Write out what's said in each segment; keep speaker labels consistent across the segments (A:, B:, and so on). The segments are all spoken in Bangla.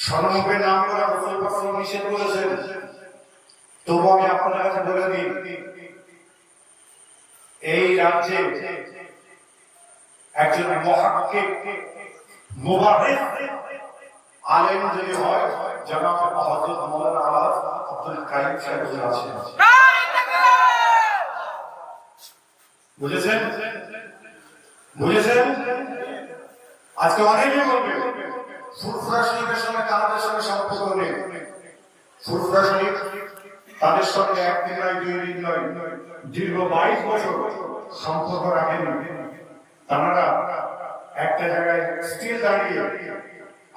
A: স্বর্ণমুখে নাম করা রাসূল পাক সাল্লাল্লাহু আলাইহি ওয়াসাল্লাম নিষেধ করেছেন। তবু আমি আপনাদের কাছে বলে দিই, এই রাজ্যে একজন মুহাক্কিক মুবাররিস আলেম যদি হয়, জনাব হযরত মাওলানা আলাস আব্দুল কাইয়ুম সাহেব আছেন। বুঝেছেন? বুঝেছেন? আজকে অনেকেই বলবে ফুরফুরা শরীফের সঙ্গে তাদের সঙ্গে সম্পর্ক নেই। ফুরফুরা শরীফ তাদের সঙ্গে একদিন নয়, দুই দিন নয়, দীর্ঘ 22 বছর সম্পর্ক রাখেনি। তারা একটা জায়গায় স্থির দাঁড়িয়ে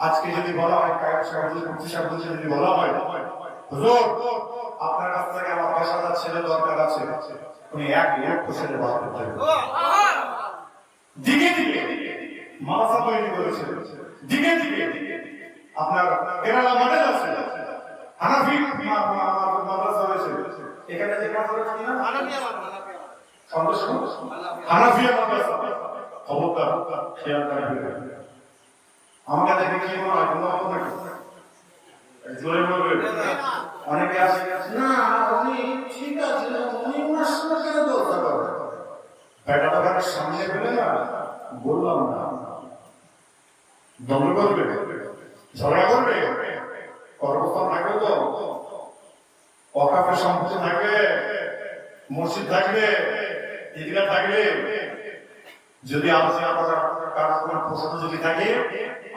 A: আজকে যদি বলা হয়, কায়েম সাহেব মুফতি সাহেব যদি বলা হয়, হুজুর আপনার কাছ থেকে আমার 10,000 ছেলে দরকার আছে, উনি এক ছেলে বার করতে হবে। দিকে দিকে মাদ্রাসা তৈরি করেছে, দিকে দিকে আপনার কেরালা মডেল আছে, হানাফি মাদ্রাসা হয়েছে। এখানে যে মাদ্রাসা কি না, হানাফিয়া মাদ্রাসা। খবরদার খেয়াল রাখবেন। আমাকে দেখে কি মনে হয়, জোরে বলবে অনেকে আছে না, উনি ঠিক আছে, উনি ওনার সঙ্গে কেন দরকার হবে, বেটাটা ঘরের সামনে পেলে না, বললাম না, দমন করবে, ঝগড়া করবে, কর্মস্থান থাকবে, তো অকাপের সম্পত্তি থাকবে, মসজিদ থাকবে, ঈদগাহ থাকবে। যদি আলোচনা করার কারণ কোনো প্রশ্ন যদি থাকে,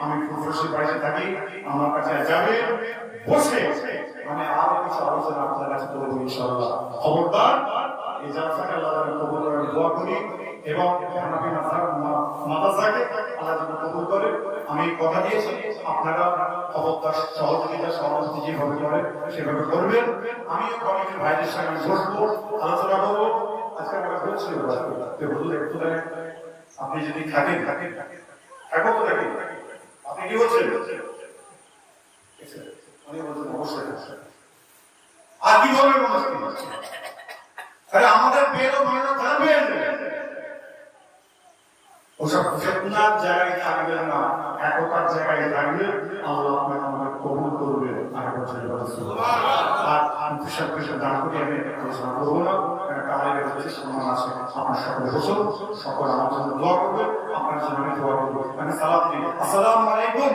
A: আমি ফুরফুরা বাড়িতে থাকি, আমার কাছে যাবে, বসে আমি আরো কিছু আলোচনা আপনার কাছে করবো ইনশাআল্লাহ। খবরদার এই জালসাকে আল্লাহ যেন কবুল করে, দোয়া করি, এবং হানাফি মাদ্রাসাকে আল্লাহ যেন কবুল করে। আমি কথা দিয়েছি, আপনারা খবরদার সহযোগিতা সহযোগিতা যেভাবে করে সেভাবে করবেন। আমিও কমিটির ভাইদের সঙ্গে বসবো, আলোচনা করবো। আজকে আমরা বলছিল একটু আপনি যদি থাকেন থাকো তো থাকেন, আপনি কি বলছেন? অবশ্যই। আর কি বলবেন? আমাদের পেরো মেয়েরা থাকবেন, ওসব ফিতনার জায়গায় থাকবেন না, একতার জায়গায় থাকবে। আল্লাহ আপনাকে আমাদের কবুল করবে। আর দান করে আমি আলোচনা করবো না, কালের হচ্ছে সম্মান আছে। আপনার সকলে বসুন, সকল আমার জন্য দোয়া করবে, আপনার জন্য আমি দোয়া করবো। আমি সালাম দিই, আসসালামু আলাইকুম।